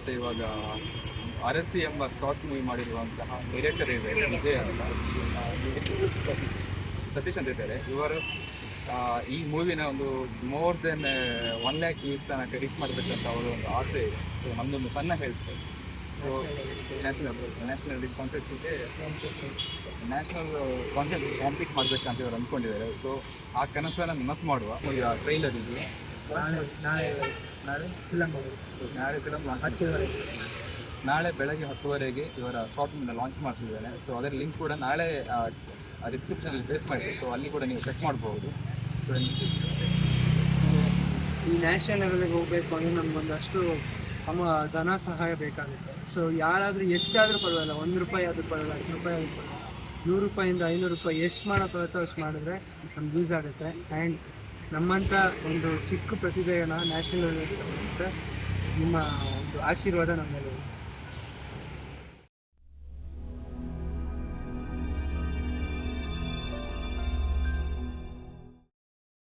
ಜೊತೆ ಇವಾಗ ಅರಸಿ ಎಂಬ ಶಾರ್ಟ್ ಮೂವಿ ಮಾಡಿರುವಂತಹ ಡೈರೆಕ್ಟರ್ ಇದೆ ವಿಜಯ್ ಅಂತ, ಸತೀಶ್ ಅಂತ ಇದ್ದಾರೆ. ಇವರು ಈ ಮೂವಿನ ಒಂದು ಮೋರ್ ದೆನ್ 1 lakh ವ್ಯೂಸ್ ತನಕ ಹಿಟ್ ಮಾಡಬೇಕಂತ ಅವರ ಒಂದು ಆಸೆ ಇದೆ. ಸೊ ನಮ್ಮದೊಂದು ಸಣ್ಣ ಹೇಳ್ತಾರೆ. ಸೊ ನ್ಯಾಷನಲ್ ಕಾನ್ಸೆಪ್ಟಿಗೆ ನ್ಯಾಷನಲ್ ಕಾನ್ಸೆಪ್ಟ್ ಕಾಂಪೀಟ್ ಮಾಡಬೇಕಂತ ಇವರು ಅಂದ್ಕೊಂಡಿದ್ದಾರೆ. ಸೊ ಆ ಕನಸನ್ನು ನನಸು ಮಾಡುವ ಟ್ರೈಲರ್ ಇದು ನಾಳೆ ಬೆಳಗ್ಗೆ 10 ಗಂಟೆಗೆ ಇವರ ಶಾರ್ಟ್ ಮೂವಿನ ಲಾಂಚ್ ಮಾಡ್ತಿದ್ದಾರೆ. ಸೊ ಅದರ ಲಿಂಕ್ ಕೂಡ ನಾಳೆ ಡಿಸ್ಕ್ರಿಪ್ಷನಲ್ಲಿ ಪೇಸ್ಟ್ ಮಾಡಿ, ಸೊ ಅಲ್ಲಿ ಕೂಡ ನೀವು ಚೆಕ್ ಮಾಡ್ಬೋದು. ಸೊ ಈ ನ್ಯಾಷನಲ್ ಲೆವೆಲ್ಗೆ ಹೋಗಬೇಕು ಅಂದರೆ ನಮಗೊಂದಷ್ಟು ಧನ ಸಹಾಯ ಬೇಕಾಗುತ್ತೆ. ಸೊ ಯಾರಾದರೂ ಎಷ್ಟಾದರೂ ಪರವಾಗಿಲ್ಲ, 1 ರೂಪಾಯಿ ಆದರೂ ಪರವಾಗಿಲ್ಲ, 10 ರೂಪಾಯಿ ಆದರೂ ಪರವಾಗಿಲ್ಲ, 100 ರೂಪಾಯಿಂದ 500 ರೂಪಾಯಿ ಎಷ್ಟು ಮಾಡೋಕ್ಕಾಗುತ್ತೋ ಅಷ್ಟು ಮಾಡಿದ್ರೆ ನಮ್ಗೆ ಯೂಸ್ ಆಗುತ್ತೆ. ಆ್ಯಂಡ್ ನಮ್ಮಂಥ ಒಂದು ಚಿಕ್ಕ ಪ್ರತಿಭೆಯನ್ನು ನ್ಯಾಷನಲ್ ಲೆವೆಲ್ಗೆ ತಗೊಂಡ್ರೆ ನಿಮ್ಮ ಒಂದು ಆಶೀರ್ವಾದ ನಮ್ಮ ಮೇಲೆ